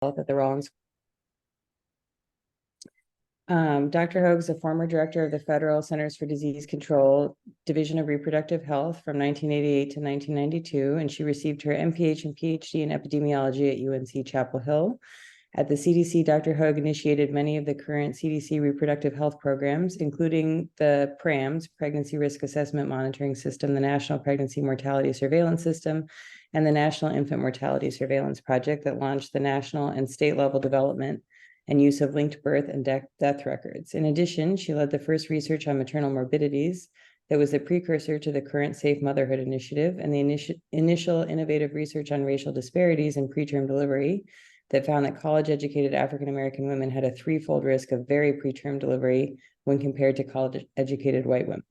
Health at the Rollins. Dr. Hogue is a former director of the Federal Centers for Disease Control Division of Reproductive Health from 1988 to 1992, and she received her MPH and PhD in epidemiology at UNC Chapel Hill. At the CDC, Dr. Hogue initiated many of the current CDC reproductive health programs, including the PRAMS, Pregnancy Risk Assessment Monitoring System, the National Pregnancy Mortality Surveillance System, and the National Infant Mortality Surveillance Project that launched the national and state level development and use of linked birth and death records. In addition, she led the first research on maternal morbidities that was the precursor to the current Safe Motherhood Initiative and the initial innovative research on racial disparities in preterm delivery that found that college-educated African-American women had a threefold risk of very preterm delivery when compared to college-educated white women.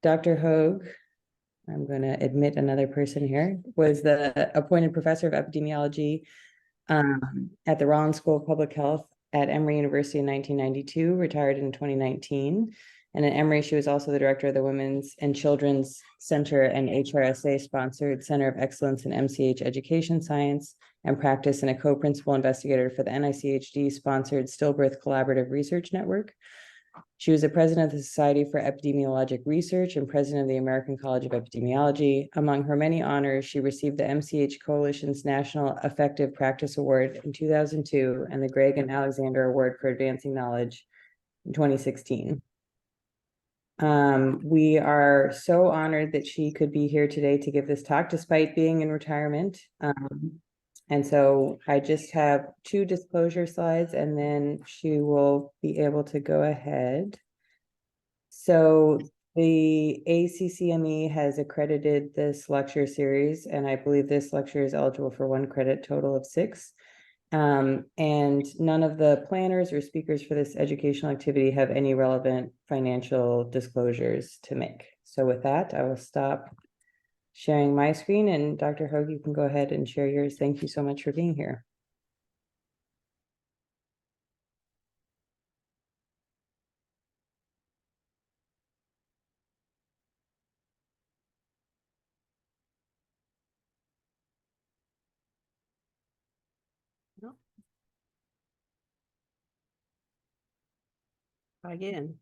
Dr. Hogue, I'm going to admit another person here, was the appointed professor of epidemiology at the Rollins School of Public Health at Emory University in 1992, retired in 2019. And at Emory, she was also the director of the Women's and Children's Center and HRSA-sponsored Center of Excellence in MCH Education Science and Practice, and a co-principal investigator for the NICHD-sponsored Stillbirth Collaborative Research Network. She was the president of the Society for Epidemiologic Research and president of the American College of Epidemiology. Among her many honors, she received the MCH Coalition's National Effective Practice Award in 2002 and the Greg and Alexander Award for Advancing Knowledge in 2016. We are so honored that she could be here today to give this talk despite being in retirement. And so I just have 2 disclosure slides and then she will be able to go ahead. So the ACCME has accredited this lecture series, and I believe this lecture is eligible for 1 credit, total of 6. And none of the planners or speakers for this educational activity have any relevant financial disclosures to make. So with that, I will stop sharing my screen, and Dr. Hogue, you can go ahead and share yours. Thank you so much for being here. Again.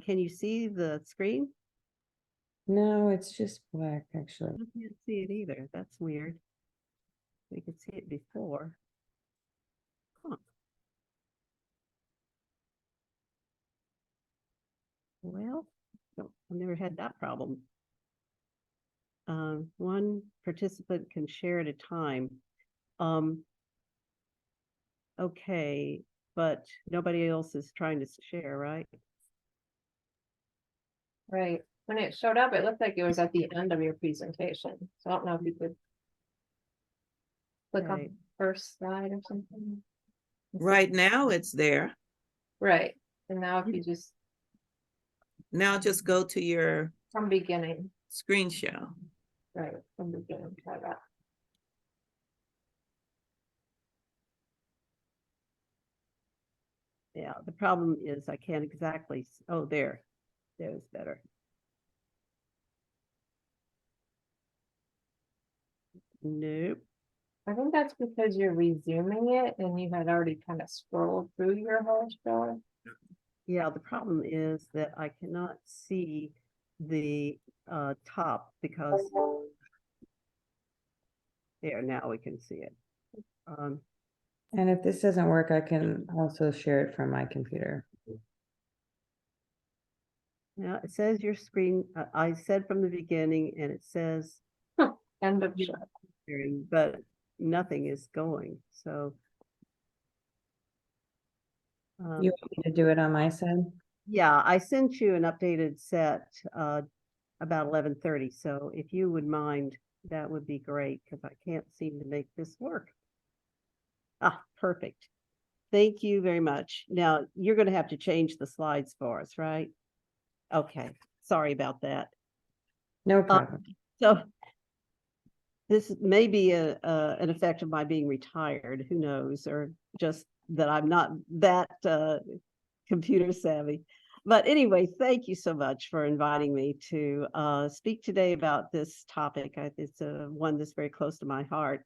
Can you see the screen? No, it's just black, actually. I can't see it either. That's weird. We could see it before. Huh. Well, I've never had that problem. 1 participant can share at a time. Okay, but nobody else is trying to share, right? Right. When it showed up, it looked like it was at the end of your presentation. So I don't know if you could click on the first slide or something. Right now it's there. Right. And now if you just Now just go to your from beginning. screen share. Right. From beginning. Try that. Yeah, the problem is I can't exactly, oh, there. There's better. Nope. I think that's because you're resuming it and you had already kind of scrolled through your whole show. Yeah, the problem is that I cannot see the top because there, now we can see it. And if this doesn't work, I can also share it from my computer. Now it says your screen, I said from the beginning, and it says End of show. sharing, but nothing is going. So You want me to do it on my side? yeah, I sent you an updated set about 11:30. So if you would mind, that would be great because I can't seem to make this work. Ah, perfect. Thank you very much. Now you're going to have to change the slides for us, right? Okay. Sorry about that. No problem. So this may be an effect of my being retired, who knows, or just that I'm not that computer savvy. But anyway, thank you so much for inviting me to speak today about this topic. It's one that's very close to my heart.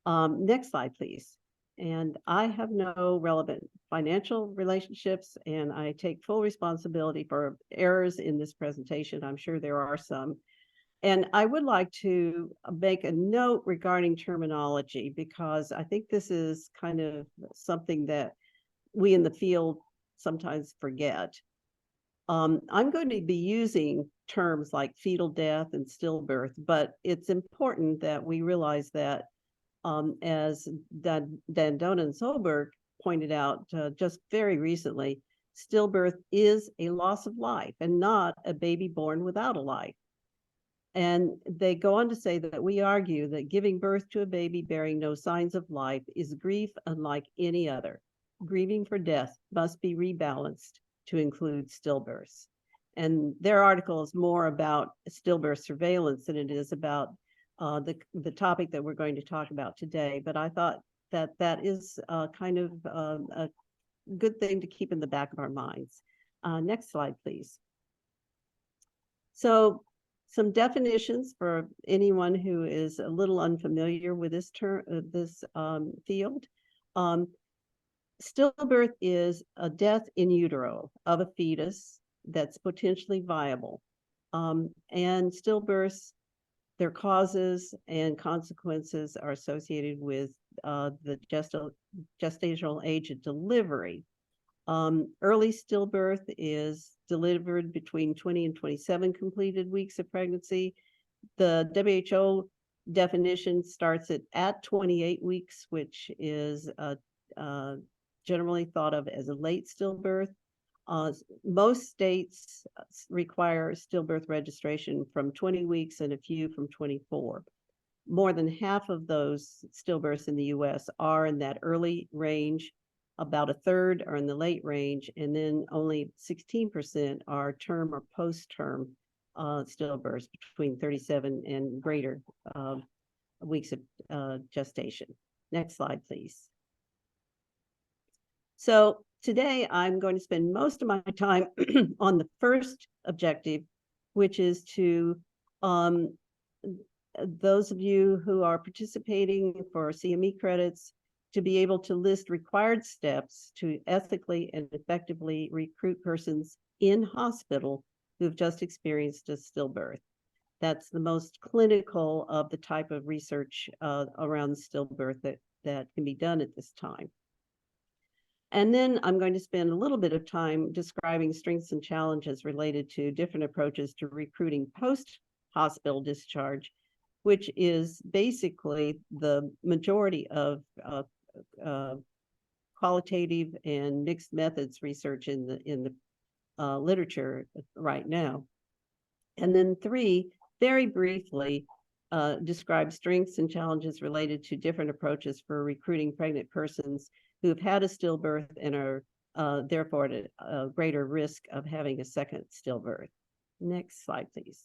Next slide, please. And I have no relevant financial relationships, and I take full responsibility for errors in this presentation. I'm sure there are some. And I would like to make a note regarding terminology, because I think this is kind of something that we in the field sometimes forget. I'm going to be using terms like fetal death and stillbirth, but it's important that we realize that as Dandona and Solberg pointed out just very recently, stillbirth is a loss of life and not a baby born without a life. And they go on to say that we argue that giving birth to a baby bearing no signs of life is grief unlike any other. Grieving for death must be rebalanced to include stillbirths. And their article is more about stillbirth surveillance than it is about the topic that we're going to talk about today. But I thought that that is kind of a good thing to keep in the back of our minds. Next slide, please. So some definitions for anyone who is a little unfamiliar with this term, this field. Stillbirth is a death in utero of a fetus that's potentially viable. And stillbirths, their causes and consequences are associated with the gestational age of delivery. Early stillbirth is delivered between 20 and 27 completed weeks of pregnancy. The WHO definition starts at 28 weeks, which is generally thought of as a late stillbirth. Most states require stillbirth registration from 20 weeks and a few from 24. More than half of those stillbirths in the US are in that early range. About a third are in the late range, and then only 16% are term or post-term stillbirths between 37 and greater weeks of gestation. Next slide, please. So today I'm going to spend most of my time on the first objective, which is to those of you who are participating for CME credits to be able to list required steps to ethically and effectively recruit persons in hospital who have just experienced a stillbirth. That's the most clinical of the type of research around stillbirth that can be done at this time. And then I'm going to spend a little bit of time describing strengths and challenges related to different approaches to recruiting post-hospital discharge, which is basically the majority of qualitative and mixed methods research in the literature right now. And then 3, very briefly, describe strengths and challenges related to different approaches for recruiting pregnant persons who have had a stillbirth and are therefore at a greater risk of having a second stillbirth. Next slide, please.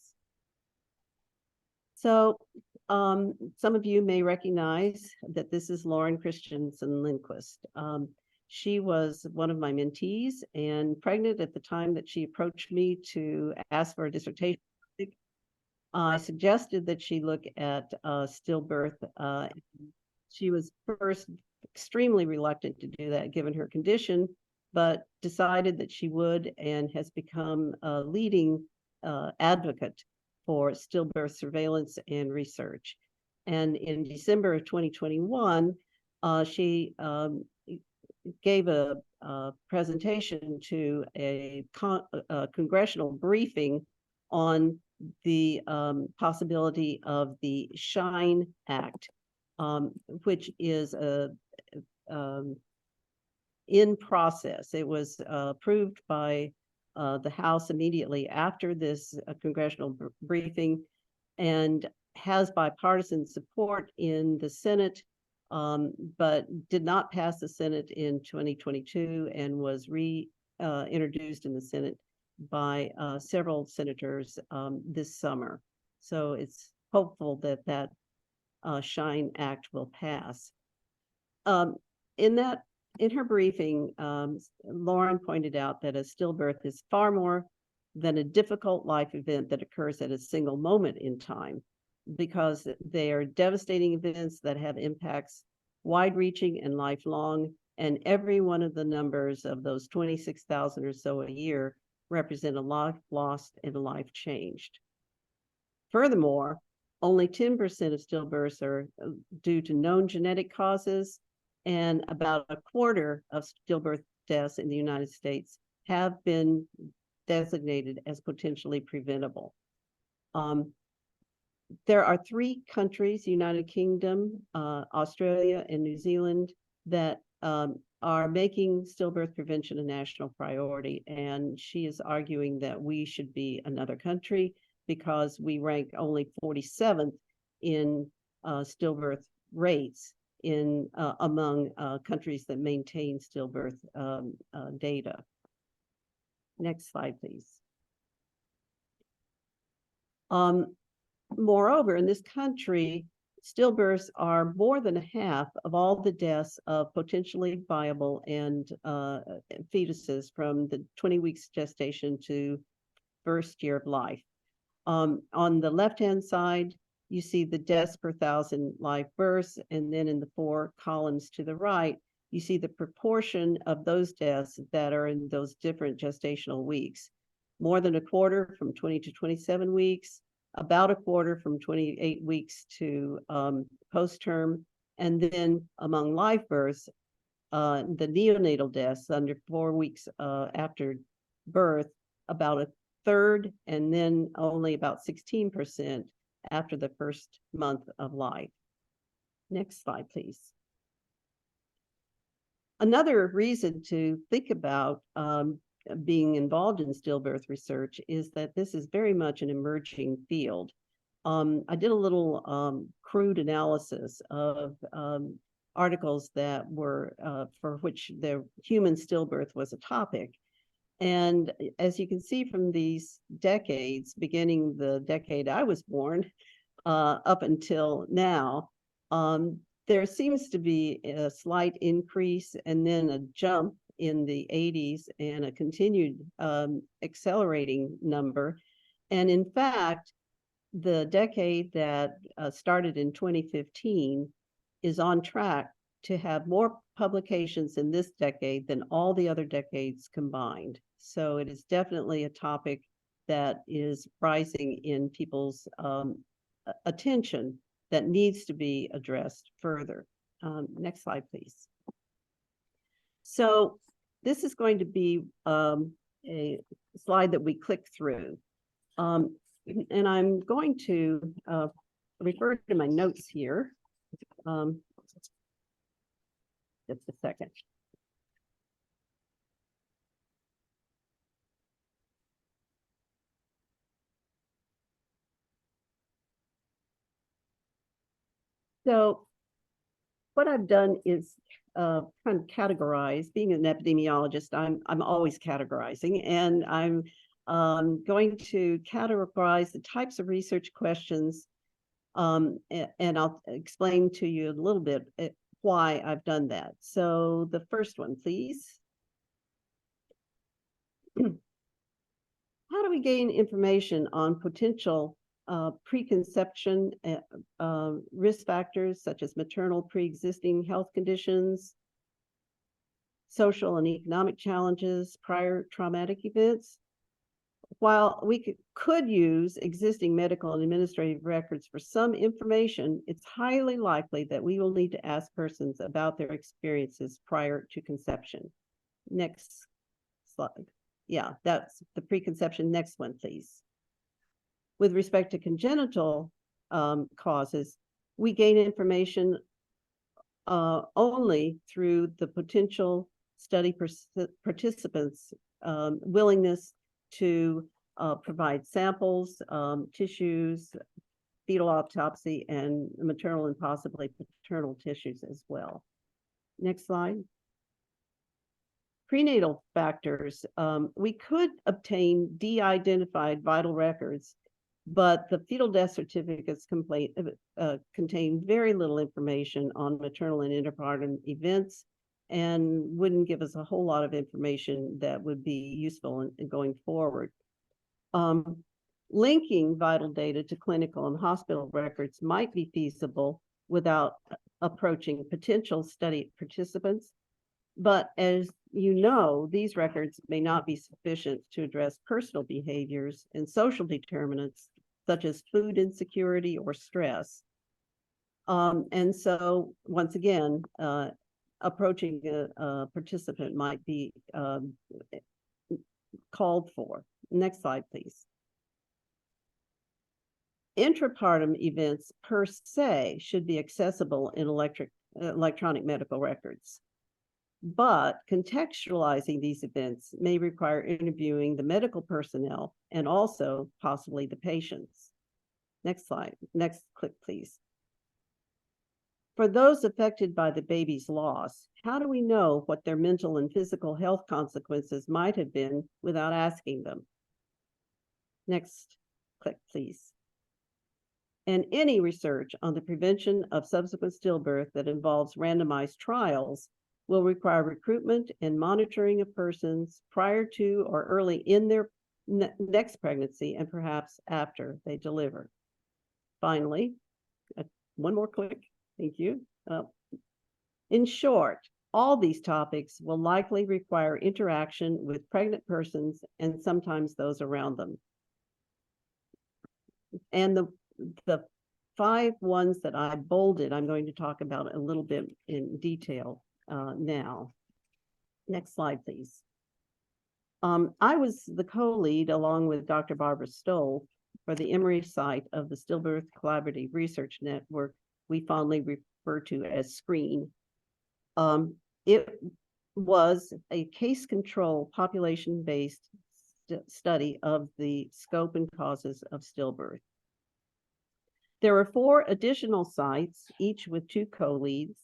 So some of you may recognize that this is Lauren Christensen Lindquist. She was one of my mentees and pregnant at the time that she approached me to ask for a dissertation. I suggested that she look at stillbirth. She was first extremely reluctant to do that given her condition, but decided that she would and has become a leading advocate for stillbirth surveillance and research. And in December of 2021, she gave a presentation to a congressional briefing on the possibility of the SHINE Act, which is in process. It was approved by the House immediately after this congressional briefing and has bipartisan support in the Senate, but did not pass the Senate in 2022 and was reintroduced in the Senate by several senators this summer. So it's hopeful that that SHINE Act will pass. In her briefing, Lauren pointed out that a stillbirth is far more than a difficult life event that occurs at a single moment in time, because they are devastating events that have impacts wide-reaching and lifelong, and every one of the numbers of those 26,000 or so a year represent a life lost and a life changed. Furthermore, only 10% of stillbirths are due to known genetic causes, and about a quarter of stillbirth deaths in the United States have been designated as potentially preventable. There are 3 countries, United Kingdom, Australia, and New Zealand, that are making stillbirth prevention a national priority. And she is arguing that we should be another country because we rank only 47th in stillbirth rates in among countries that maintain stillbirth data. Next slide, please. Moreover, in this country, stillbirths are more than half of all the deaths of potentially viable and fetuses from the 20 weeks gestation to first year of life. On the left-hand side, you see the deaths per 1,000 live births, and then in the 4 columns to the right, you see the proportion of those deaths that are in those different gestational weeks. More than a quarter from 20 to 27 weeks, about a quarter from 28 weeks to post-term, and then among live births, the neonatal deaths under 4 weeks after birth, about a third, and then only about 16% after the first month of life. Next slide, please. Another reason to think about being involved in stillbirth research is that this is very much an emerging field. I did a little crude analysis of articles that were for which the human stillbirth was a topic. And as you can see from these decades, beginning the decade I was born up until now, there seems to be a slight increase and then a jump in the 80s and a continued accelerating number. And in fact, the decade that started in 2015 is on track to have more publications in this decade than all the other decades combined. So it is definitely a topic that is rising in people's attention that needs to be addressed further. Next slide, please. So this is going to be a slide that we click through. And I'm going to refer to my notes here. Just a second. So what I've done is kind of categorize. Being an epidemiologist, I'm always categorizing, and I'm going to categorize the types of research questions, and I'll explain to you a little bit why I've done that. So the first one, please. How do we gain information on potential preconception risk factors such as maternal pre-existing health conditions, social and economic challenges, prior traumatic events? While we could use existing medical and administrative records for some information, it's highly likely that we will need to ask persons about their experiences prior to conception. Next slide. Yeah, that's the preconception. Next one, please. With respect to congenital causes, we gain information only through the potential study participants' willingness to provide samples, tissues, fetal autopsy, and maternal and possibly paternal tissues as well. Next slide. Prenatal factors. We could obtain de-identified vital records But the fetal death certificates contain very little information on maternal and interpartum events and wouldn't give us a whole lot of information that would be useful in going forward. Linking vital data to clinical and hospital records might be feasible without approaching potential study participants. But as you know, these records may not be sufficient to address personal behaviors and social determinants such as food insecurity or stress. And so once again, approaching a participant might be called for. Next slide, please. Intrapartum events per se should be accessible in electronic medical records, but contextualizing these events may require interviewing the medical personnel and also possibly the patients. Next slide, next click, please. For those affected by the baby's loss, how do we know what their mental and physical health consequences might have been without asking them? Next click, please. And any research on the prevention of subsequent stillbirth that involves randomized trials will require recruitment and monitoring of persons prior to or early in their next pregnancy and perhaps after they deliver. Finally, one more click. Thank you. In short, all these topics will likely require interaction with pregnant persons and sometimes those around them. And the 5 ones that I bolded, I'm going to talk about a little bit in detail now. Next slide, please. I was the co-lead along with Dr. Barbara Stoll for the Emory site of the Stillbirth Collaborative Research Network we fondly refer to as SCREEN. It was a case control population-based study of the scope and causes of stillbirth. There were 4 additional sites, each with 2 co-leads,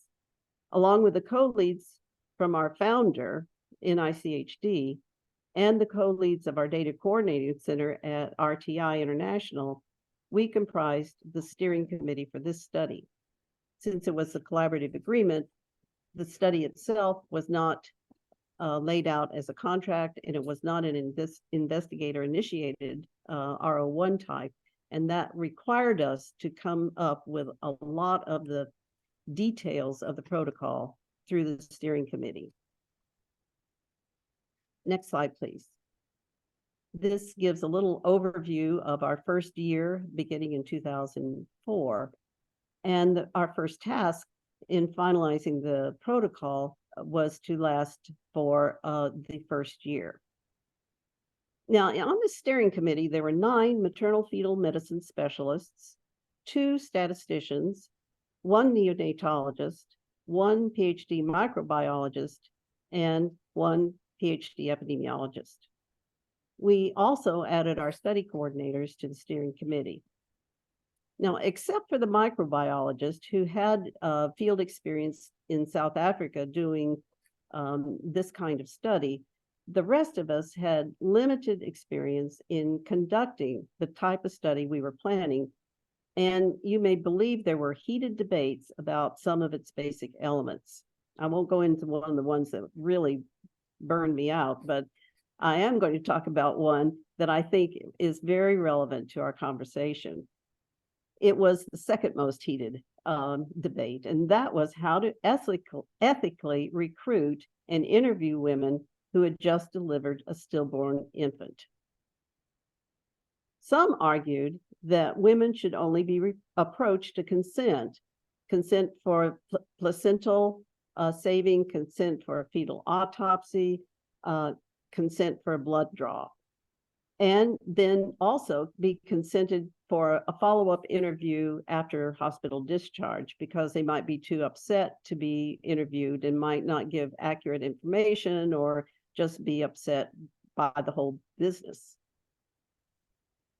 along with the co-leads from our founder, NICHD, and the co-leads of our data coordinating center at RTI International. We comprised the steering committee for this study. Since it was a collaborative agreement, the study itself was not laid out as a contract, and it was not an investigator-initiated R01 type, and that required us to come up with a lot of the details of the protocol through the steering committee. Next slide, please. This gives a little overview of our first year beginning in 2004. And our first task in finalizing the protocol was to last for the first year. Now, on the steering committee, there were 9 maternal fetal medicine specialists, 2 statisticians, 1 neonatologist, 1 PhD microbiologist, and 1 PhD epidemiologist. We also added our study coordinators to the steering committee. Now, except for the microbiologist who had field experience in South Africa doing this kind of study, the rest of us had limited experience in conducting the type of study we were planning. And you may believe there were heated debates about some of its basic elements. I won't go into one of the ones that really burned me out, but I am going to talk about one that I think is very relevant to our conversation. It was the second most heated debate, and that was how to ethically recruit and interview women who had just delivered a stillborn infant. Some argued that women should only be approached to consent for placental saving, consent for a fetal autopsy, consent for a blood draw, and then also be consented for a follow-up interview after hospital discharge, because they might be too upset to be interviewed and might not give accurate information or just be upset by the whole business.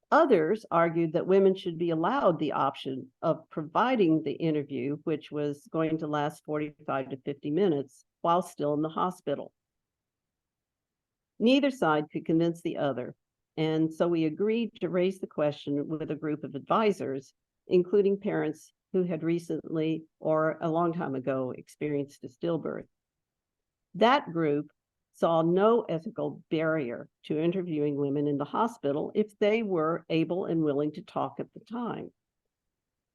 Others argued that women should be allowed the option of providing the interview, which was going to last 45 to 50 minutes while still in the hospital. Neither side could convince the other, And so we agreed to raise the question with a group of advisors, including parents who had recently or a long time ago experienced a stillbirth. That group saw no ethical barrier to interviewing women in the hospital if they were able and willing to talk at the time.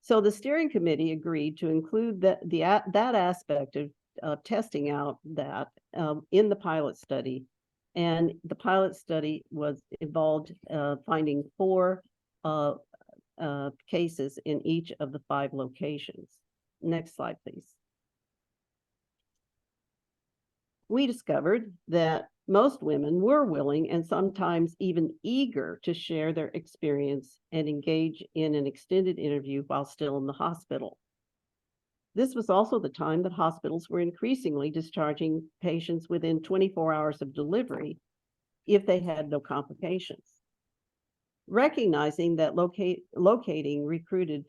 So the steering committee agreed to include that aspect of testing out that in the pilot study. And the pilot study was involved finding 4 cases in each of the 5 locations. Next slide, please. We discovered that most women were willing and sometimes even eager to share their experience and engage in an extended interview while still in the hospital. This was also the time that hospitals were increasingly discharging patients within 24 hours of delivery if they had no complications. Recognizing that locating recruited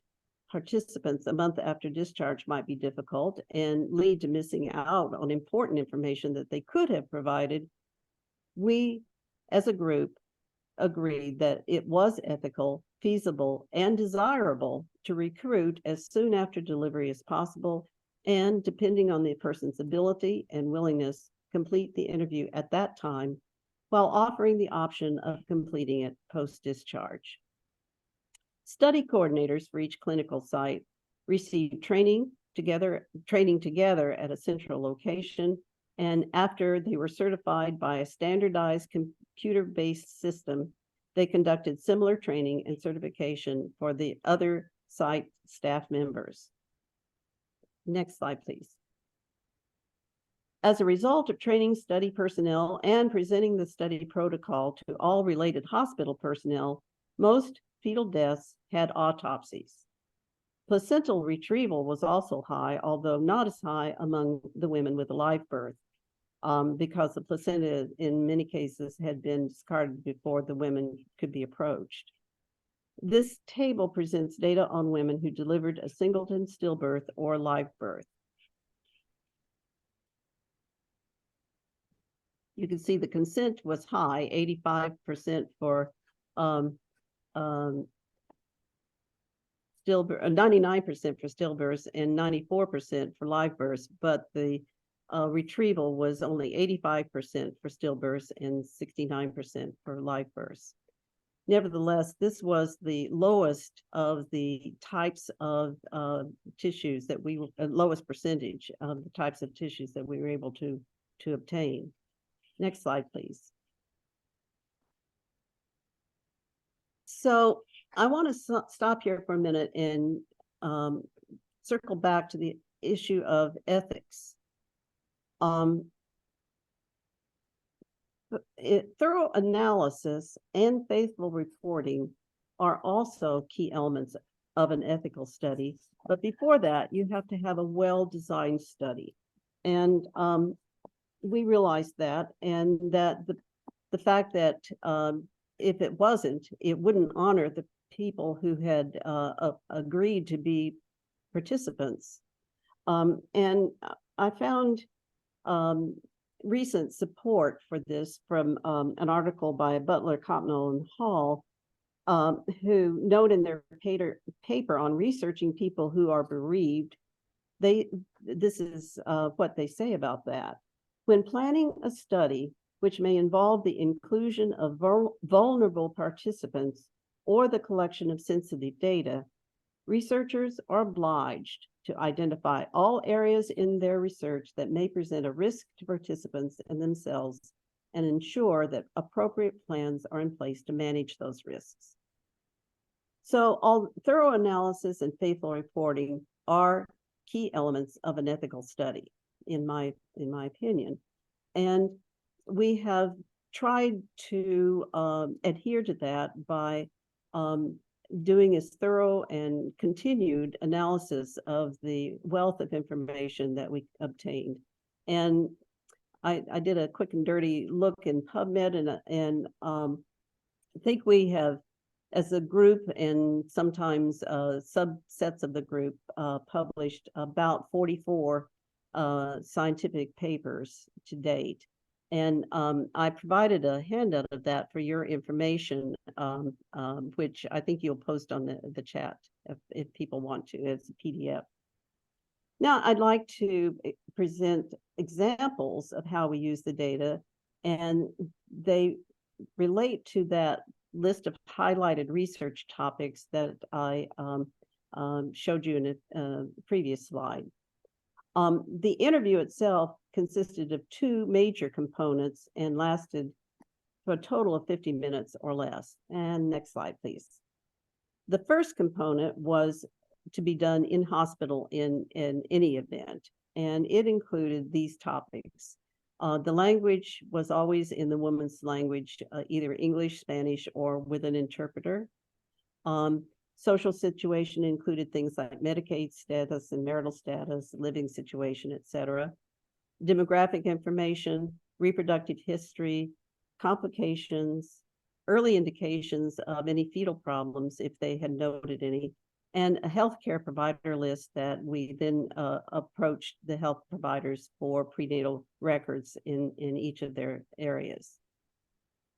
participants a month after discharge might be difficult and lead to missing out on important information that they could have provided, we as a group agreed that it was ethical, feasible, and desirable to recruit as soon after delivery as possible, and depending on the person's ability and willingness, complete the interview at that time while offering the option of completing it post-discharge. Study coordinators for each clinical site received training together at a central location, and after they were certified by a standardized computer-based system, they conducted similar training and certification for the other site staff members. Next slide, please. As a result of training study personnel and presenting the study protocol to all related hospital personnel, most fetal deaths had autopsies. Placental retrieval was also high, although not as high among the women with a live birth, because the placenta in many cases had been discarded before the women could be approached. This table presents data on women who delivered a singleton stillbirth or live birth. You can see the consent was high, 85% for stillbirth, 99% for stillbirths and 94% for live births, but the retrieval was only 85% for stillbirths and 69% for live births. Nevertheless, this was the lowest of the types of tissues that lowest percentage of the types of tissues that we were able to obtain. Next slide, please. So I want to stop here for a minute and circle back to the issue of ethics. Thorough analysis and faithful reporting are also key elements of an ethical study. But before that, you have to have a well-designed study. And we realized that, and that the fact that if it wasn't, it wouldn't honor the people who had agreed to be participants. And I found recent support for this from an article by Butler, Copnell, and Hall, who note in their paper on researching people who are bereaved, this is what they say about that. When planning a study which may involve the inclusion of vulnerable participants or the collection of sensitive data, researchers are obliged to identify all areas in their research that may present a risk to participants and themselves, and ensure that appropriate plans are in place to manage those risks. So all thorough analysis and faithful reporting are key elements of an ethical study, in my opinion. And we have tried to adhere to that by doing a thorough and continued analysis of the wealth of information that we obtained. And I did a quick and dirty look in PubMed, and I think we have, as a group and sometimes subsets of the group, published about 44 scientific papers to date. And I provided a handout of that for your information, which I think you'll post on the chat if people want to. It's a PDF. Now, I'd like to present examples of how we use the data, and they relate to that list of highlighted research topics that I showed you in a previous slide. The interview itself consisted of two major components and lasted for a total of 50 minutes or less. And next slide, please. The first component was to be done in hospital in any event, and it included these topics. The language was always in the woman's language, either English, Spanish, or with an interpreter. Social situation included things like Medicaid status and marital status, living situation, etc. Demographic information, reproductive history, complications, early indications of any fetal problems if they had noted any, and a healthcare provider list that we then approached the health providers for prenatal records in each of their areas.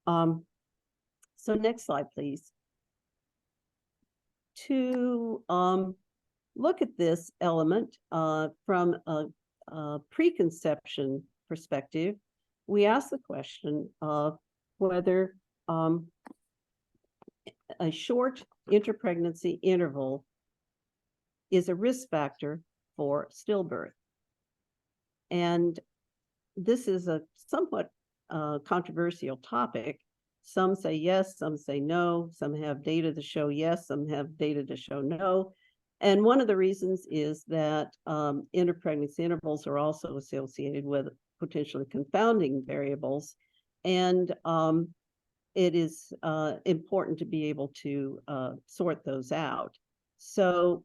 So next slide, please. To look at this element from a preconception perspective, we ask the question of whether a short interpregnancy interval is a risk factor for stillbirth. And this is a somewhat controversial topic. Some say yes, some say no, some have data to show yes, some have data to show no. And one of the reasons is that interpregnancy intervals are also associated with potentially confounding variables. And it is important to be able to sort those out. So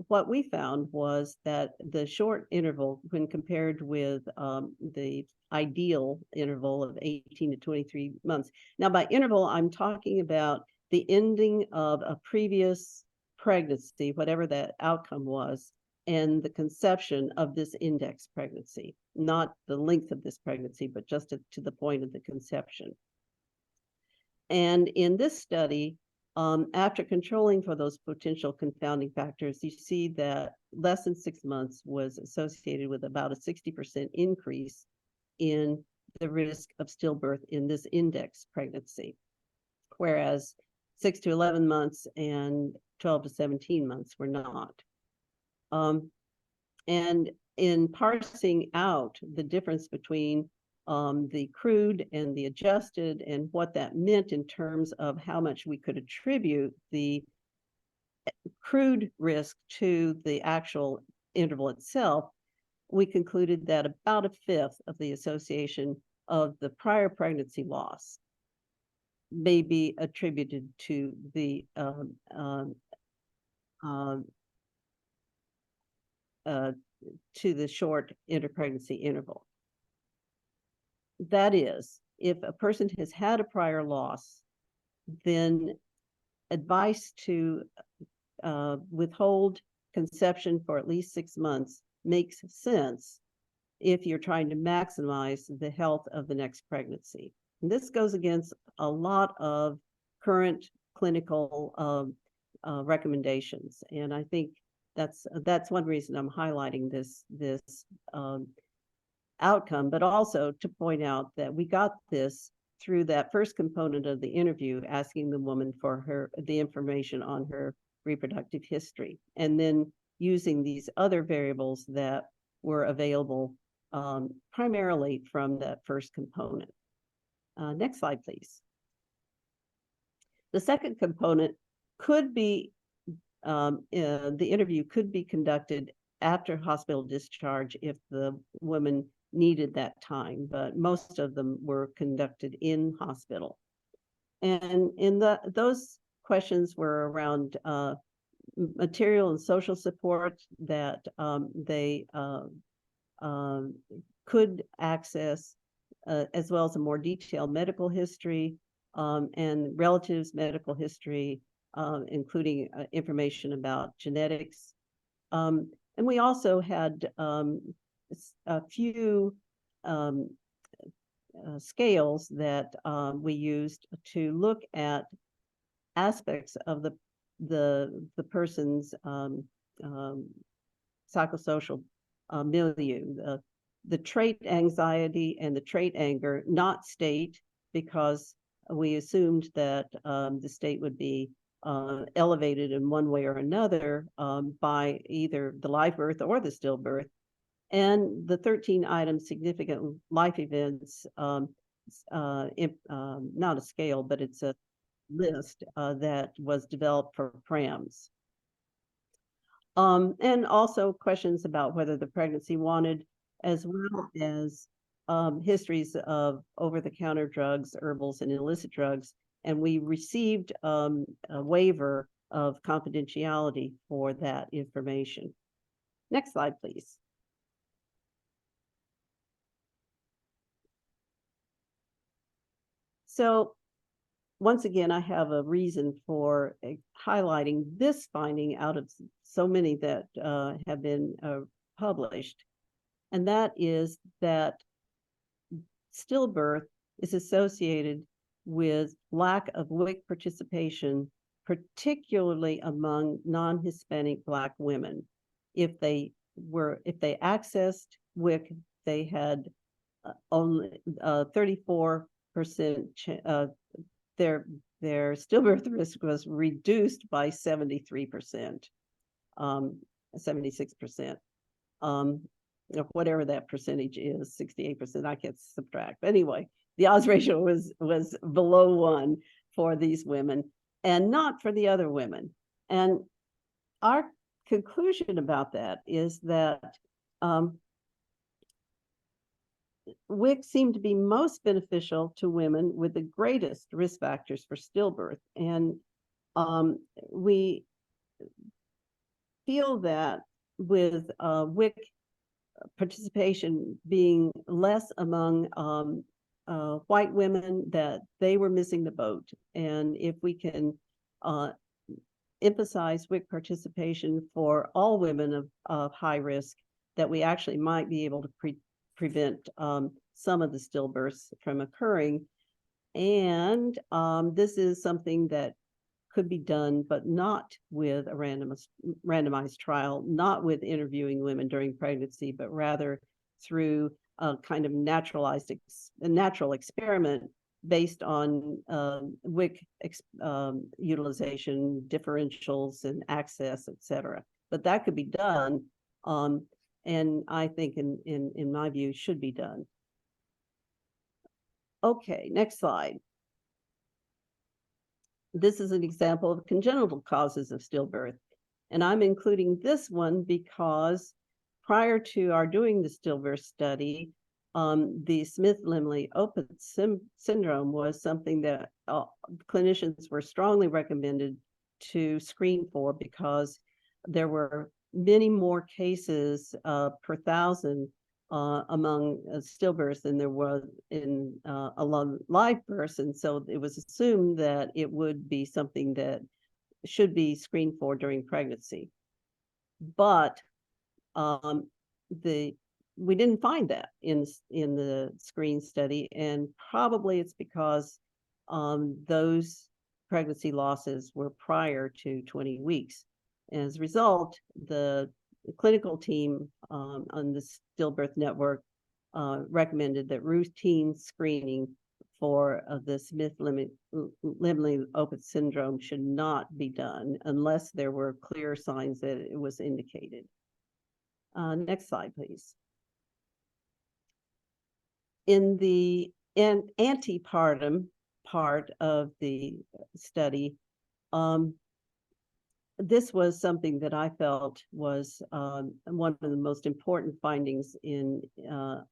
what we found was that the short interval, when compared with the ideal interval of 18 to 23 months. Now, by interval, I'm talking about the ending of a previous pregnancy, whatever that outcome was, and the conception of this index pregnancy, not the length of this pregnancy, but just to the point of the conception. And in this study, after controlling for those potential confounding factors, you see that less than 6 months was associated with about a 60% increase in the risk of stillbirth in this index pregnancy, whereas 6 to 11 months and 12 to 17 months were not. And in parsing out the difference between the crude and the adjusted and what that meant in terms of how much we could attribute the crude risk to the actual interval itself, we concluded that about a fifth of the association of the prior pregnancy loss may be attributed to the short interpregnancy interval. That is, if a person has had a prior loss, then advice to withhold conception for at least 6 months makes sense if you're trying to maximize the health of the next pregnancy. And this goes against a lot of current clinical recommendations. And I think that's one reason I'm highlighting this outcome, but also to point out that we got this through that first component of the interview, asking the woman for the information on her reproductive history, and then using these other variables that were available primarily from that first component. Next slide, please. The second component could be, the interview could be conducted after hospital discharge if the woman needed that time, but most of them were conducted in hospital. And in those questions were around material and social support that they could access, as well as a more detailed medical history and relatives' medical history, including information about genetics. And we also had a few scales that we used to look at aspects of the person's psychosocial milieu, the trait anxiety and the trait anger, not state, because we assumed that the state would be elevated in one way or another by either the live birth or the stillbirth, and the 13 item significant life events, not a scale, but it's a list that was developed for PRAMs. And also questions about whether the pregnancy wanted, as well as histories of over-the-counter drugs, herbals, and illicit drugs. And we received a waiver of confidentiality for that information. Next slide, please. So once again, I have a reason for highlighting this finding out of so many that have been published. And that is that stillbirth is associated with lack of WIC participation, particularly among non-Hispanic Black women. If they accessed WIC, they had only 34%, their stillbirth risk was reduced by 73%, 76%. Whatever that percentage is, 68%, I can't subtract. But anyway, the odds ratio was below 1 for these women and not for the other women. And our conclusion about that is that WIC seemed to be most beneficial to women with the greatest risk factors for stillbirth. And we feel that with WIC participation being less among white women, that they were missing the boat. And if we can emphasize WIC participation for all women of high risk, that we actually might be able to prevent some of the stillbirths from occurring. And this is something that could be done, but not with a randomized trial, not with interviewing women during pregnancy, but rather through a kind of natural experiment based on WIC utilization, differentials, and access, etc. But that could be done, and I think, in my view, should be done. Okay, next slide. This is an example of congenital causes of stillbirth. And I'm including this one because prior to our doing the stillbirth study, the Smith-Lemli-Opitz syndrome was something that clinicians were strongly recommended to screen for, because there were many more cases per 1,000 among stillbirths than there was in along live births, and so it was assumed that it would be something that should be screened for during pregnancy. But we didn't find that in the screen study, and probably it's because those pregnancy losses were prior to 20 weeks. As a result, the clinical team on the Stillbirth Network recommended that routine screening for the Smith-Lemli-Opitz syndrome should not be done unless there were clear signs that it was indicated. Next slide, please. In the antepartum part of the study, this was something that I felt was one of the most important findings in the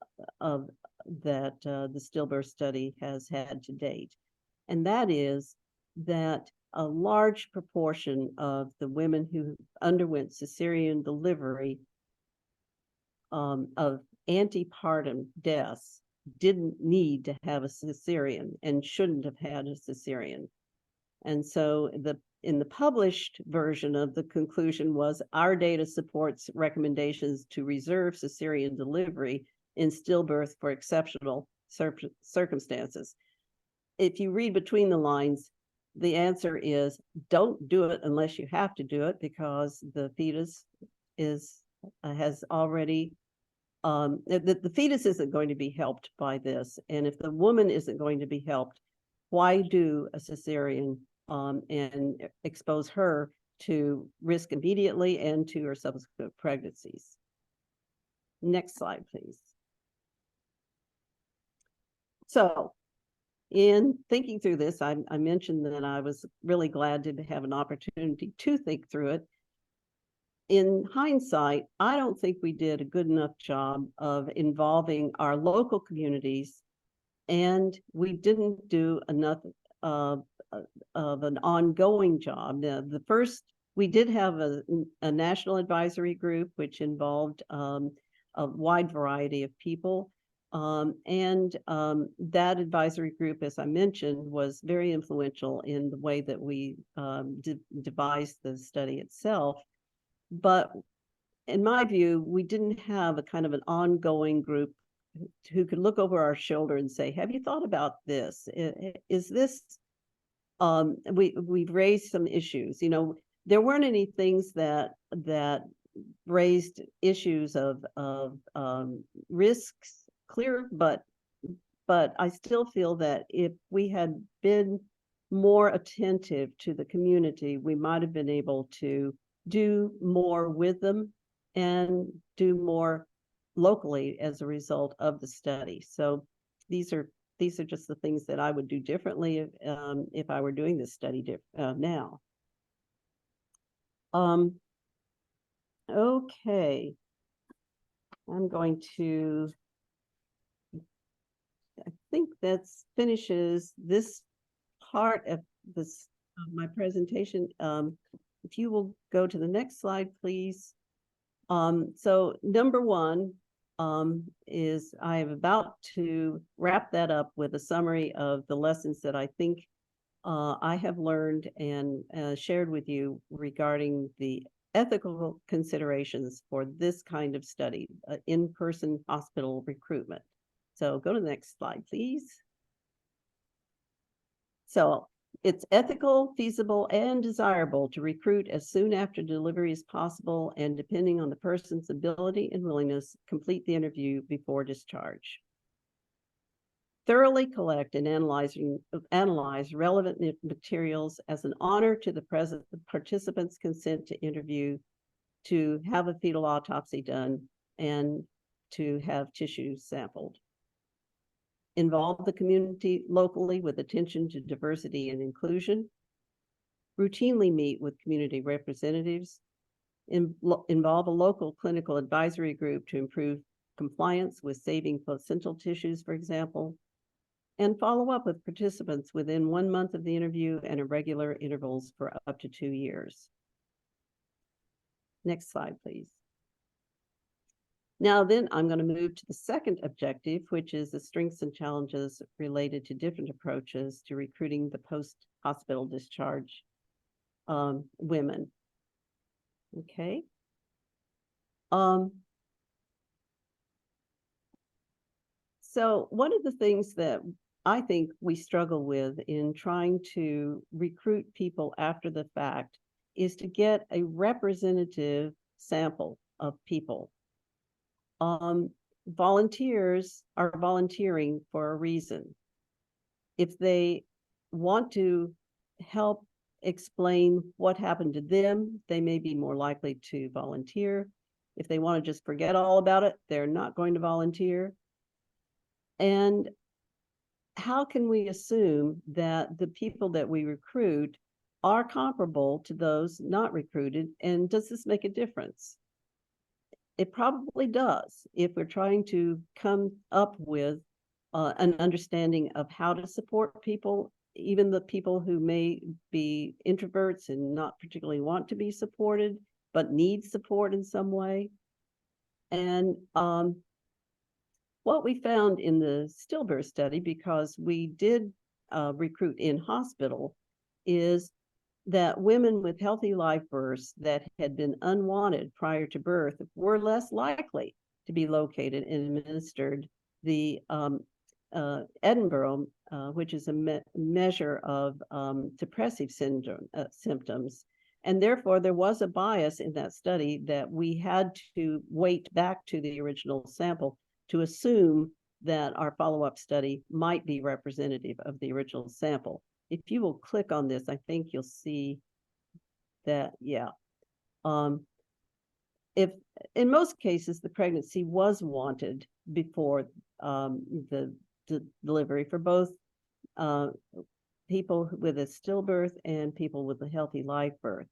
stillbirth study has had to date. And that is that a large proportion of the women who underwent cesarean delivery of antepartum deaths didn't need to have a cesarean and shouldn't have had a cesarean. And so in the published version of the conclusion was, our data supports recommendations to reserve cesarean delivery in stillbirth for exceptional circumstances. If you read between the lines, the answer is don't do it unless you have to do it, because the fetus has already the fetus isn't going to be helped by this. And if the woman isn't going to be helped, why do a cesarean and expose her to risk immediately and to her subsequent pregnancies? Next slide, please. So in thinking through this, I mentioned that I was really glad to have an opportunity to think through it. In hindsight, I don't think we did a good enough job of involving our local communities, and we didn't do enough of an ongoing job. The first, we did have a national advisory group, which involved a wide variety of people. That advisory group, as I mentioned, was very influential in the way that we devised the study itself. But in my view, we didn't have a kind of an ongoing group who could look over our shoulder and say, have you thought about this? Is this, we've raised some issues. You know, there weren't any things that raised issues of risks clear, but I still feel that if we had been more attentive to the community, we might have been able to do more with them and do more locally as a result of the study. So these are just the things that I would do differently if I were doing this study now. Okay, I'm going to, I think that finishes this part of this my presentation. If you will go to the next slide, please. So number one is I am about to wrap that up with a summary of the lessons that I think I have learned and shared with you regarding the ethical considerations for this kind of study, in-person hospital recruitment. So go to the next slide, please. So it's ethical, feasible, and desirable to recruit as soon after delivery as possible, and depending on the person's ability and willingness, complete the interview before discharge. Thoroughly collect and analyze relevant materials as an honor to the participants' consent to interview, to have a fetal autopsy done, and to have tissue sampled. Involve the community locally with attention to diversity and inclusion. Routinely meet with community representatives. Involve a local clinical advisory group to improve compliance with saving placental tissues, for example. And follow up with participants within 1 month of the interview and at regular intervals for up to 2 years. Next slide, please. Now then, I'm going to move to the second objective, which is the strengths and challenges related to different approaches to recruiting the post-hospital discharge women. Okay. So one of the things that I think we struggle with in trying to recruit people after the fact is to get a representative sample of people. Volunteers are volunteering for a reason. If they want to help explain what happened to them, they may be more likely to volunteer. If they want to just forget all about it, they're not going to volunteer. And how can we assume that the people that we recruit are comparable to those not recruited? And does this make a difference? It probably does if we're trying to come up with an understanding of how to support people, even the people who may be introverts and not particularly want to be supported, but need support in some way. And what we found in the Stillbirth study, because we did recruit in hospital, is that women with healthy live births that had been unwanted prior to birth were less likely to be located and administered the Edinburgh, which is a measure of depressive syndrome symptoms. And therefore, there was a bias in that study that we had to wait back to the original sample to assume that our follow-up study might be representative of the original sample. If you will click on this, I think you'll see that, yeah. If in most cases the pregnancy was wanted before the delivery for both people with a stillbirth and people with a healthy live birth.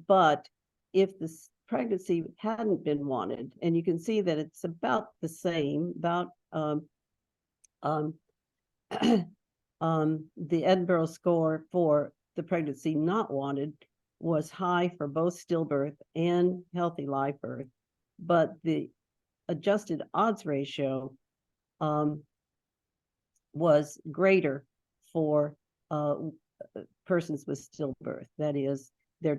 But if this pregnancy hadn't been wanted, and you can see that it's about the same, about the Edinburgh score for the pregnancy not wanted was high for both stillbirth and healthy live birth, but the adjusted odds ratio was greater for persons with stillbirth. That is, their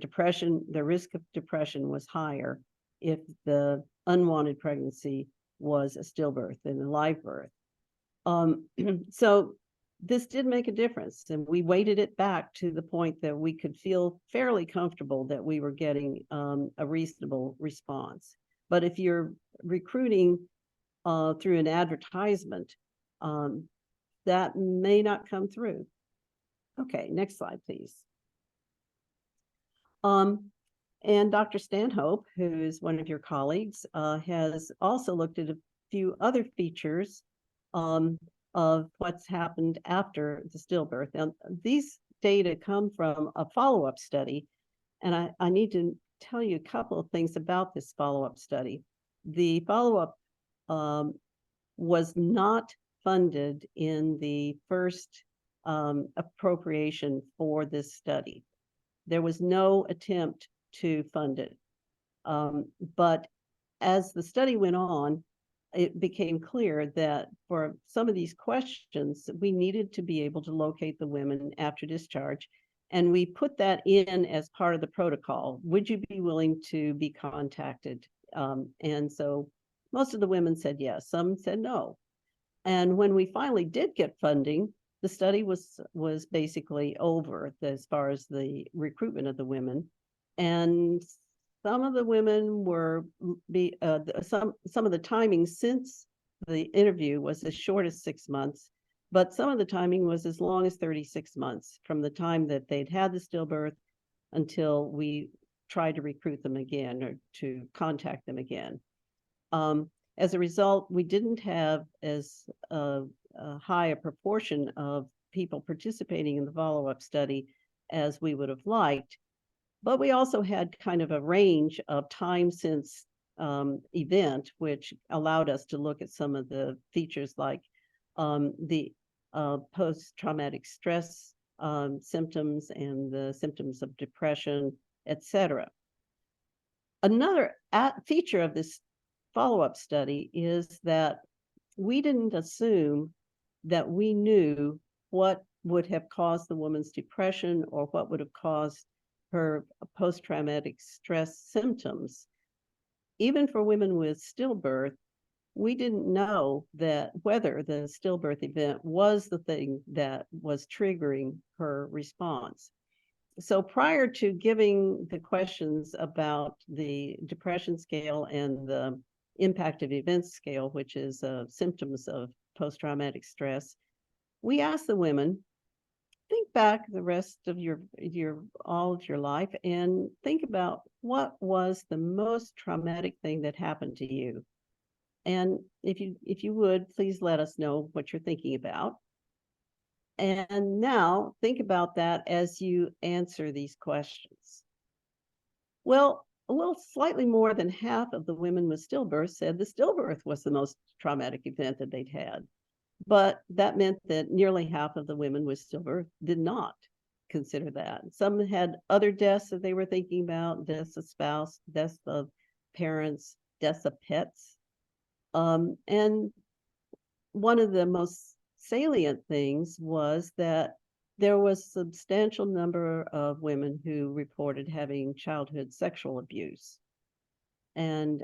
risk of depression was higher if the unwanted pregnancy was a stillbirth than a live birth. So this did make a difference, and we weighted it back to the point that we could feel fairly comfortable that we were getting a reasonable response. But if you're recruiting through an advertisement, that may not come through. Okay, next slide, please. And Dr. Stanhope, who is one of your colleagues, has also looked at a few other features of what's happened after the stillbirth. And these data come from a follow-up study, and I need to tell you a couple of things about this follow-up study. The follow-up was not funded in the first appropriation for this study. There was no attempt to fund it. But as the study went on, it became clear that for some of these questions, we needed to be able to locate the women after discharge. And we put that in as part of the protocol. Would you be willing to be contacted? And so most of the women said yes, some said no. And when we finally did get funding, the study was basically over as far as the recruitment of the women. And some of the women were some of the timing since the interview was as short as 6 months, but some of the timing was as long as 36 months from the time that they'd had the stillbirth until we tried to recruit them again or to contact them again. As a result, we didn't have as high a proportion of people participating in the follow-up study as we would have liked. But we also had kind of a range of time since event, which allowed us to look at some of the features like the post-traumatic stress symptoms and the symptoms of depression, etc. Another feature of this follow-up study is that we didn't assume that we knew what would have caused the woman's depression or what would have caused her post-traumatic stress symptoms. Even for women with stillbirth, we didn't know that whether the stillbirth event was the thing that was triggering her response. So prior to giving the questions about the depression scale and the impact of events scale, which is symptoms of post-traumatic stress, we asked the women, think back the rest of all of your life and think about what was the most traumatic thing that happened to you. And if you would, please let us know what you're thinking about. And now think about that as you answer these questions. Well, a little slightly more than half of the women with stillbirth said the stillbirth was the most traumatic event that they'd had. But that meant that nearly half of the women with stillbirth did not consider that. Some had other deaths that they were thinking about, deaths of spouse, deaths of parents, deaths of pets. And one of the most salient things was that there was a substantial number of women who reported having childhood sexual abuse. And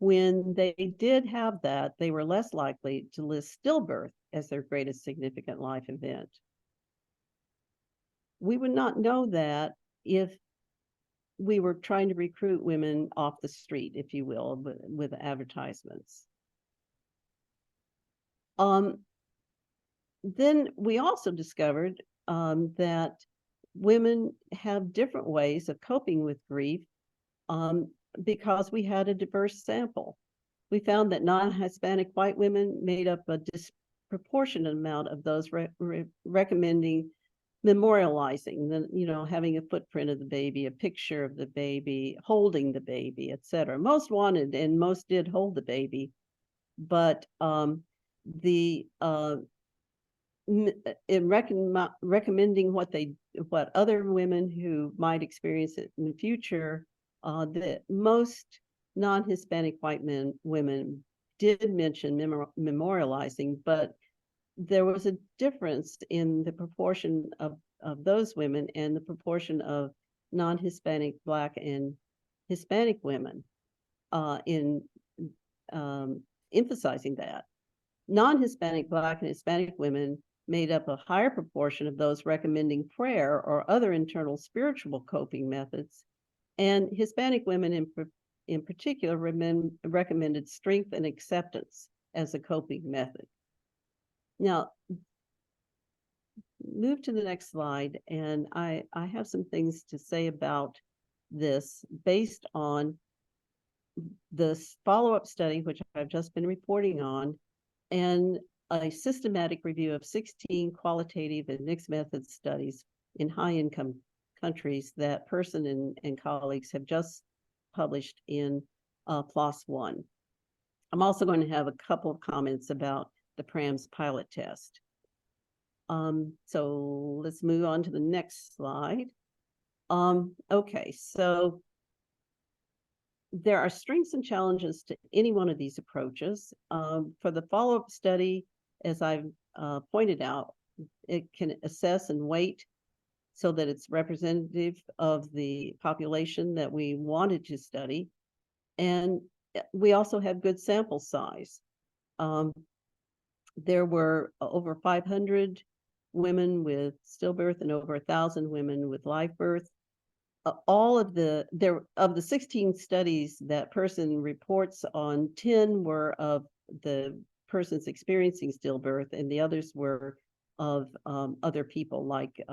when they did have that, they were less likely to list stillbirth as their greatest significant life event. We would not know that if we were trying to recruit women off the street, if you will, with advertisements. Then we also discovered that women have different ways of coping with grief because we had a diverse sample. We found that non-Hispanic white women made up a disproportionate amount of those recommending memorializing, having a footprint of the baby, a picture of the baby, holding the baby, etc. Most wanted and most did hold the baby, but in recommending what other women who might experience it in the future, that most non-Hispanic white women did mention memorializing, but there was a difference in the proportion of those women and the proportion of non-Hispanic, Black, and Hispanic women in emphasizing that. Non-Hispanic, Black, and Hispanic women made up a higher proportion of those recommending prayer or other internal spiritual coping methods, and Hispanic women in particular recommended strength and acceptance as a coping method. Now, move to the next slide, and I have some things to say about this based on this follow-up study, which I've just been reporting on, and a systematic review of 16 qualitative and mixed method studies in high-income countries that Person and colleagues have just published in PLOS One. I'm also going to have a couple of comments about the PRAMS pilot test. So let's move on to the next slide. Okay, so there are strengths and challenges to any one of these approaches. For the follow-up study, as I've pointed out, it can assess and weight so that it's representative of the population that we wanted to study. And we also have good sample size. There were over 500 women with stillbirth and over 1,000 women with live birth. Of the 16 studies that Person reports on, 10 were of the persons experiencing stillbirth, and the others were of other people like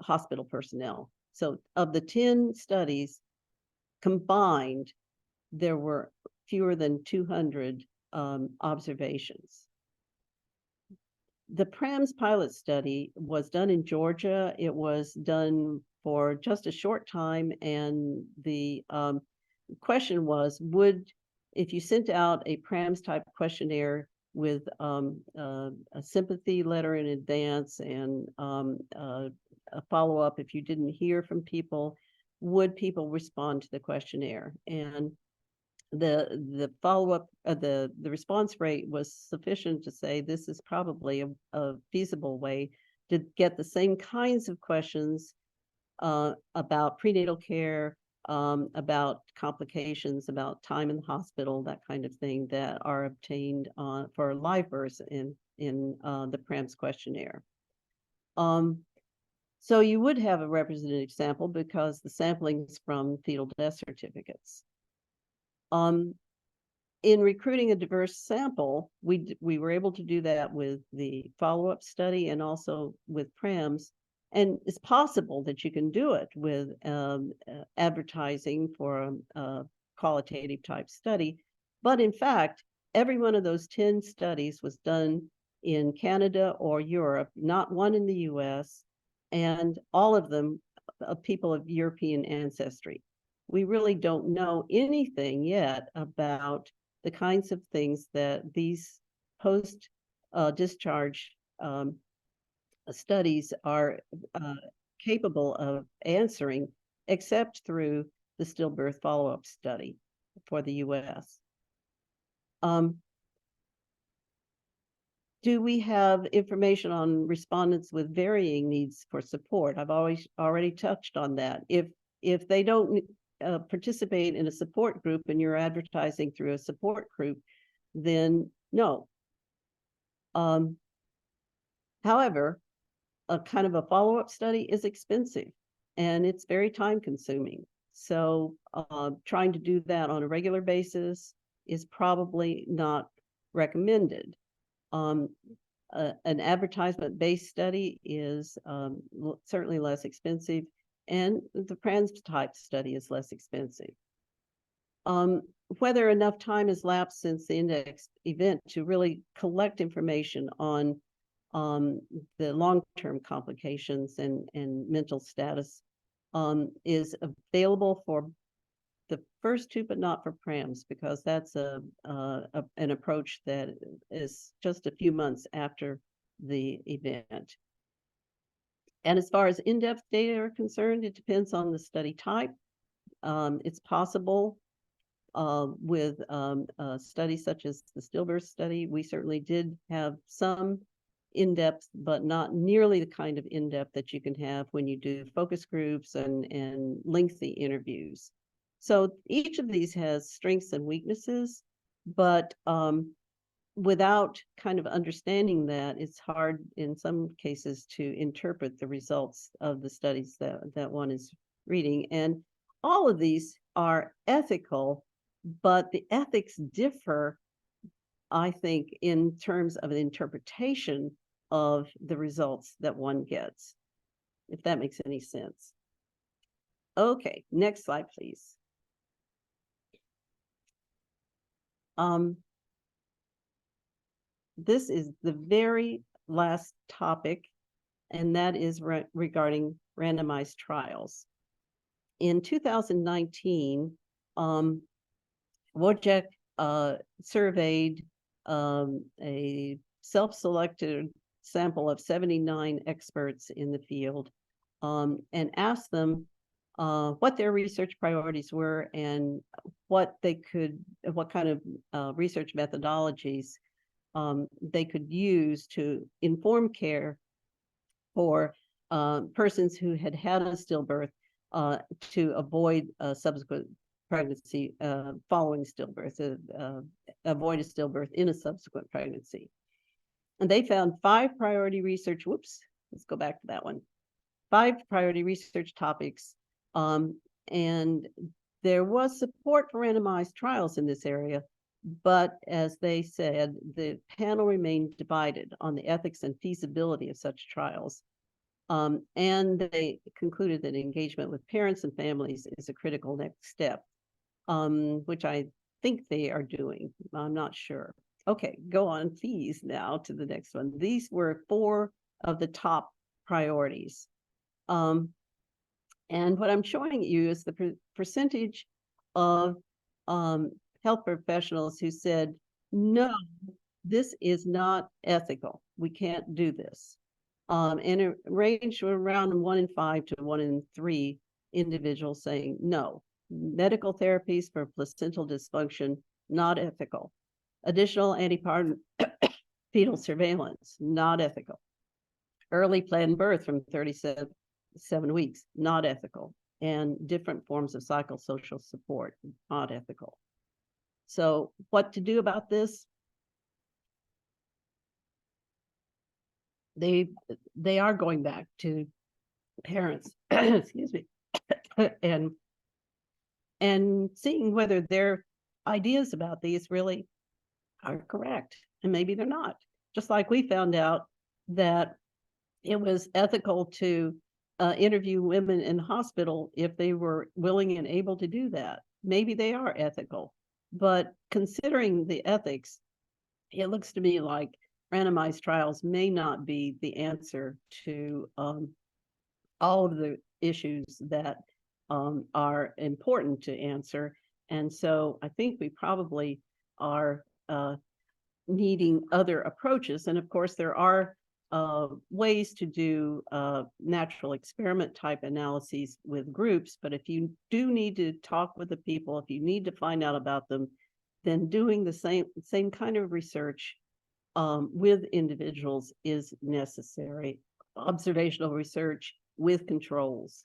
hospital personnel. So of the 10 studies combined, there were fewer than 200 observations. The PRAMS pilot study was done in Georgia. It was done for just a short time, and the question was, if you sent out a PRAMS type questionnaire with a sympathy letter in advance and a follow-up if you didn't hear from people, would people respond to the questionnaire? And the follow-up, the response rate was sufficient to say this is probably a feasible way to get the same kinds of questions about prenatal care, about complications, about time in the hospital, that kind of thing, that are obtained for live births in the PRAMS questionnaire. So you would have a representative sample because the sampling is from fetal death certificates. In recruiting a diverse sample, we were able to do that with the follow-up study and also with PRAMS. And it's possible that you can do it with advertising for a qualitative type study. But in fact, every one of those 10 studies was done in Canada or Europe, not one in the US, and all of them of people of European ancestry. We really don't know anything yet about the kinds of things that these post-discharge studies are capable of answering, except through the stillbirth follow-up study for the US. Do we have information on respondents with varying needs for support? I've already touched on that. If they don't participate in a support group and you're advertising through a support group, then no. However, a kind of a follow-up study is expensive and it's very time consuming. So trying to do that on a regular basis is probably not recommended. An advertisement-based study is certainly less expensive, and the PRANS type study is less expensive. Whether enough time has lapsed since the index event to really collect information on the long-term complications and mental status is available for the first two, but not for PRAMS, because that's an approach that is just a few months after the event. And as far as in-depth data are concerned, it depends on the study type. It's possible with studies such as the Stillbirth study, we certainly did have some in-depth, but not nearly the kind of in-depth that you can have when you do focus groups and lengthy interviews. So each of these has strengths and weaknesses, but without kind of understanding that, it's hard in some cases to interpret the results of the studies that one is reading. And all of these are ethical, but the ethics differ, I think, in terms of the interpretation of the results that one gets, if that makes any sense. Okay, next slide, please. This is the very last topic, and that is regarding randomized trials. In 2019, Wojcik surveyed a self-selected sample of 79 experts in the field and asked them what their research priorities were and what kind of research methodologies they could use to inform care for persons who had had a stillbirth to avoid a subsequent pregnancy following stillbirth, avoid a stillbirth in a subsequent pregnancy. And they found 5 priority research, let's go back to that one. 5 priority research topics. And there was support for randomized trials in this area, but as they said, the panel remained divided on the ethics and feasibility of such trials. And they concluded that engagement with parents and families is a critical next step, which I think they are doing. I'm not sure. Okay, go on, please, now to the next one. These were 4 of the top priorities. And what I'm showing you is the percentage of health professionals who said, no, this is not ethical. We can't do this. And it ranged around 1 in 5 to 1 in 3 individuals saying, no, medical therapies for placental dysfunction, not ethical. Additional antepartum fetal surveillance, not ethical. Early planned birth from 37 weeks, not ethical. And different forms of psychosocial support, not ethical. So what to do about this? They are going back to parents, excuse me, and seeing whether their ideas about these really are correct, and maybe they're not. Just like we found out that it was ethical to interview women in hospital if they were willing and able to do that. Maybe they are ethical, but considering the ethics, it looks to me like randomized trials may not be the answer to all of the issues that are important to answer. And so I think we probably are needing other approaches. And of course, there are ways to do natural experiment type analyses with groups. But if you do need to talk with the people, if you need to find out about them, then doing the same kind of research with individuals is necessary. Observational research with controls.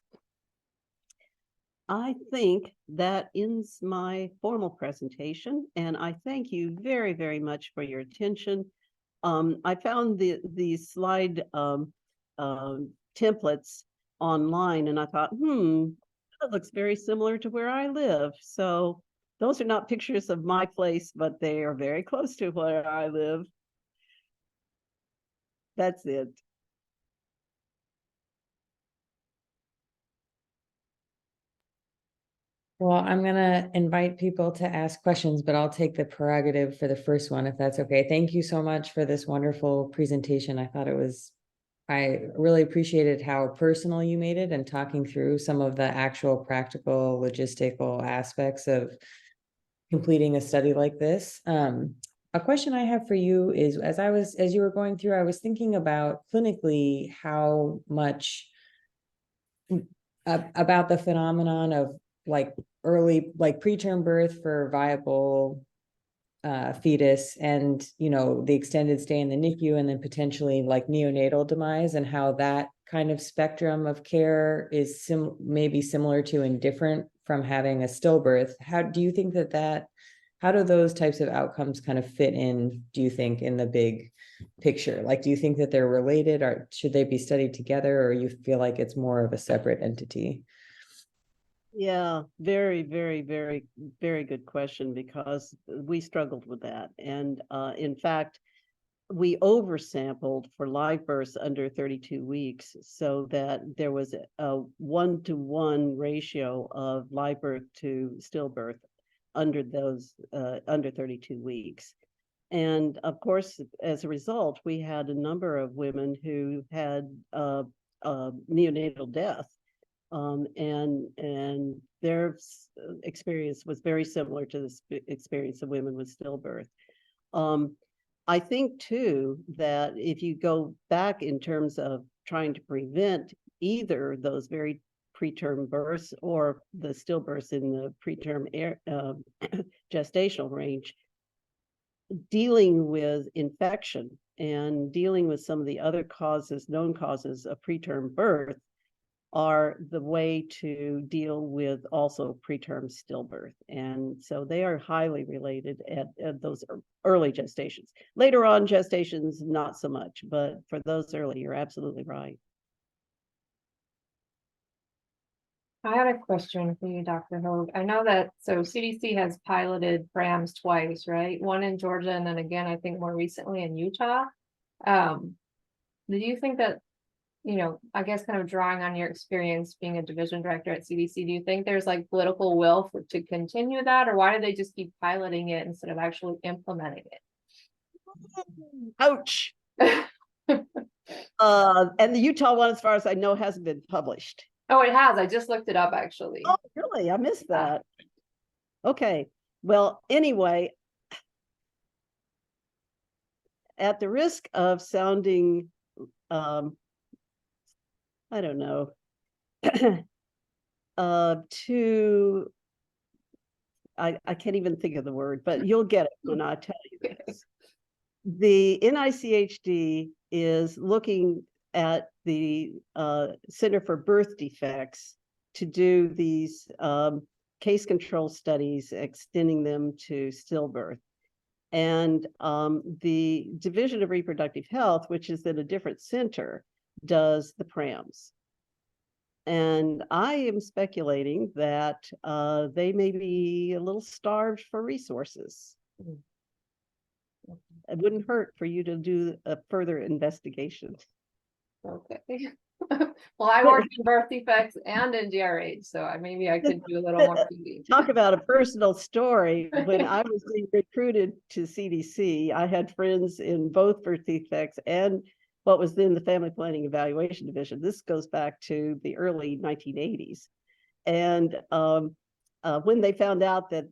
I think that ends my formal presentation, and I thank you very, very much for your attention. I found the slide templates online, and I thought, that looks very similar to where I live. So those are not pictures of my place, but they are very close to where I live. That's it. Well, I'm gonna invite people to ask questions, but I'll take the prerogative for the first one, if that's okay. Thank you so much for this wonderful presentation. I really appreciated how personal you made it and talking through some of the actual practical logistical aspects of completing a study like this. A question I have for you is, as you were going through, I was thinking about clinically how much about the phenomenon of like early, like preterm birth for viable fetus, and the extended stay in the NICU, and then potentially like neonatal demise, and how that kind of spectrum of care is maybe similar to and different from having a stillbirth. How do you think how do those types of outcomes kind of fit in, do you think, in the big picture? Like, do you think that they're related, or should they be studied together, or you feel like it's more of a separate entity? Yeah, very, very, very, very good question, because we struggled with that. And in fact, we oversampled for live births under 32 weeks, so that there was a 1-to-1 ratio of live birth to stillbirth under 32 weeks. And of course, as a result, we had a number of women who had neonatal death. And their experience was very similar to the experience of women with stillbirth. I think too that if you go back in terms of trying to prevent either those very preterm births or the stillbirths in the preterm gestational range, dealing with infection and dealing with some of the other known causes of preterm birth are the way to deal with also preterm stillbirth. And so they are highly related at those early gestations. Later on gestations, not so much, but for those early, you're absolutely right. I had a question for you, Dr. Hogue. I know that, so CDC has piloted prams twice, right? One in Georgia, and then again, I think more recently in Utah. Do you think that, I guess kind of drawing on your experience being a division director at CDC, do you think there's like political will to continue that, or why do they just keep piloting it instead of actually implementing it? Ouch. And the Utah one, as far as I know, hasn't been published. Oh, it has. I just looked it up actually. Oh, really? I missed that. Okay. Well, anyway, at the risk of sounding I don't know, I can't even think of the word, but you'll get it when I tell you this. The NICHD is looking at the Center for Birth Defects to do these case control studies, extending them to stillbirth. And the Division of Reproductive Health, which is at a different center, does the prams. And I am speculating that they may be a little starved for resources. It wouldn't hurt for you to do a further investigation. Okay. Well, I worked in birth defects and in DRH, so maybe I could do a little more TV. Talk about a personal story. When I was being recruited to CDC, I had friends in both birth defects and what was then the Family Planning Evaluation Division. This goes back to the early 1980s. And when they found out that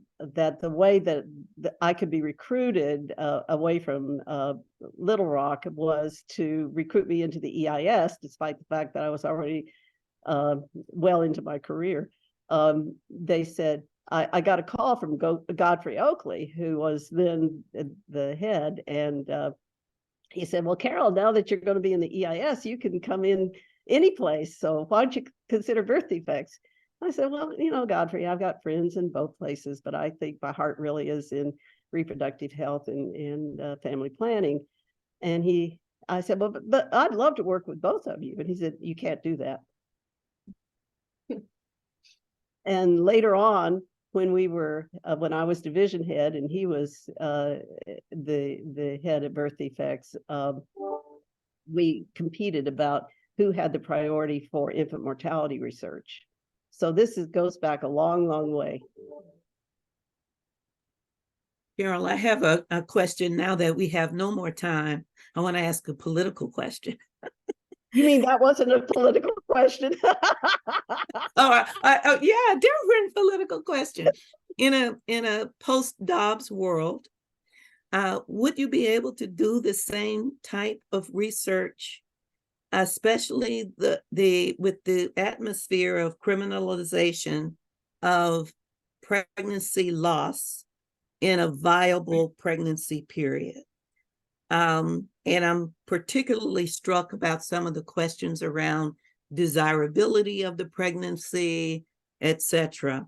the way that I could be recruited away from Little Rock was to recruit me into the EIS, despite the fact that I was already well into my career, they said, I got a call from Godfrey Oakley, who was then the head, and he said, well, Carol, now that you're going to be in the EIS, you can come in any place. So why don't you consider birth defects? I said, well, you know, Godfrey, I've got friends in both places, but I think my heart really is in reproductive health and family planning. And I said, well, but I'd love to work with both of you. And he said, you can't do that. And later on, when when I was division head and he was the head of birth defects, we competed about who had the priority for infant mortality research. So this goes back a long, long way. Carol, I have a question now that we have no more time. I want to ask a political question. You mean that wasn't a political question? Oh, yeah, different political question. In a post-Dobbs world, would you be able to do the same type of research, especially with the atmosphere of criminalization of pregnancy loss in a viable pregnancy period? And I'm particularly struck about some of the questions around desirability of the pregnancy, etc.,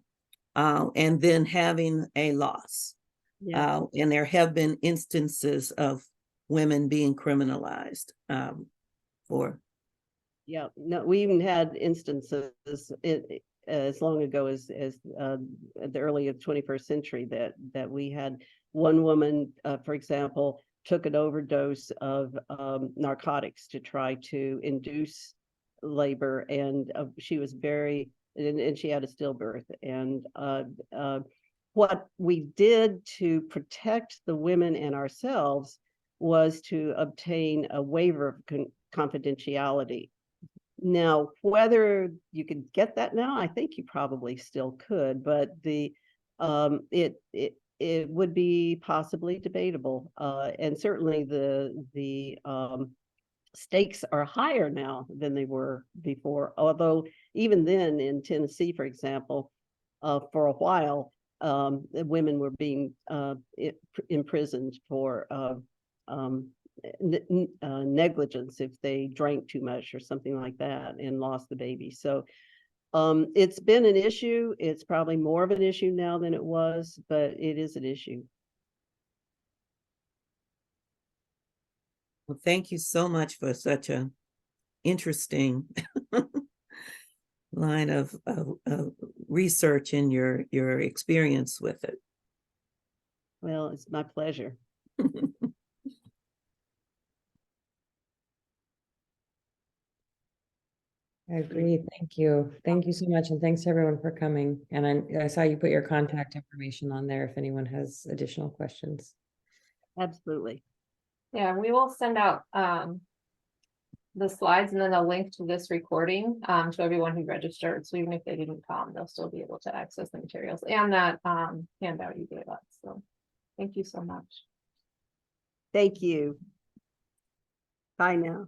and then having a loss. Yeah. And there have been instances of women being criminalized for. Yeah, no, we even had instances as long ago as the early of 21st century that we had one woman, for example, took an overdose of narcotics to try to induce labor, and she was and she had a stillbirth. And what we did to protect the women and ourselves was to obtain a waiver of confidentiality. Now, whether you could get that now, I think you probably still could, but it would be possibly debatable, and certainly the stakes are higher now than they were before. Although even then, in Tennessee, for example, for a while, women were being imprisoned for negligence if they drank too much or something like that and lost the baby. So it's been an issue. It's probably more of an issue now than it was, but it is an issue. Well, thank you so much for such an interesting line of research and your experience with it. Well, it's my pleasure. I agree. Thank you. Thank you so much. And thanks everyone for coming. And I saw you put your contact information on there if anyone has additional questions. Absolutely. Yeah, we will send out the slides and then a link to this recording to everyone who registered. So even if they didn't come, they'll still be able to access the materials and that handout you gave us. So thank you so much. Thank you. Bye now.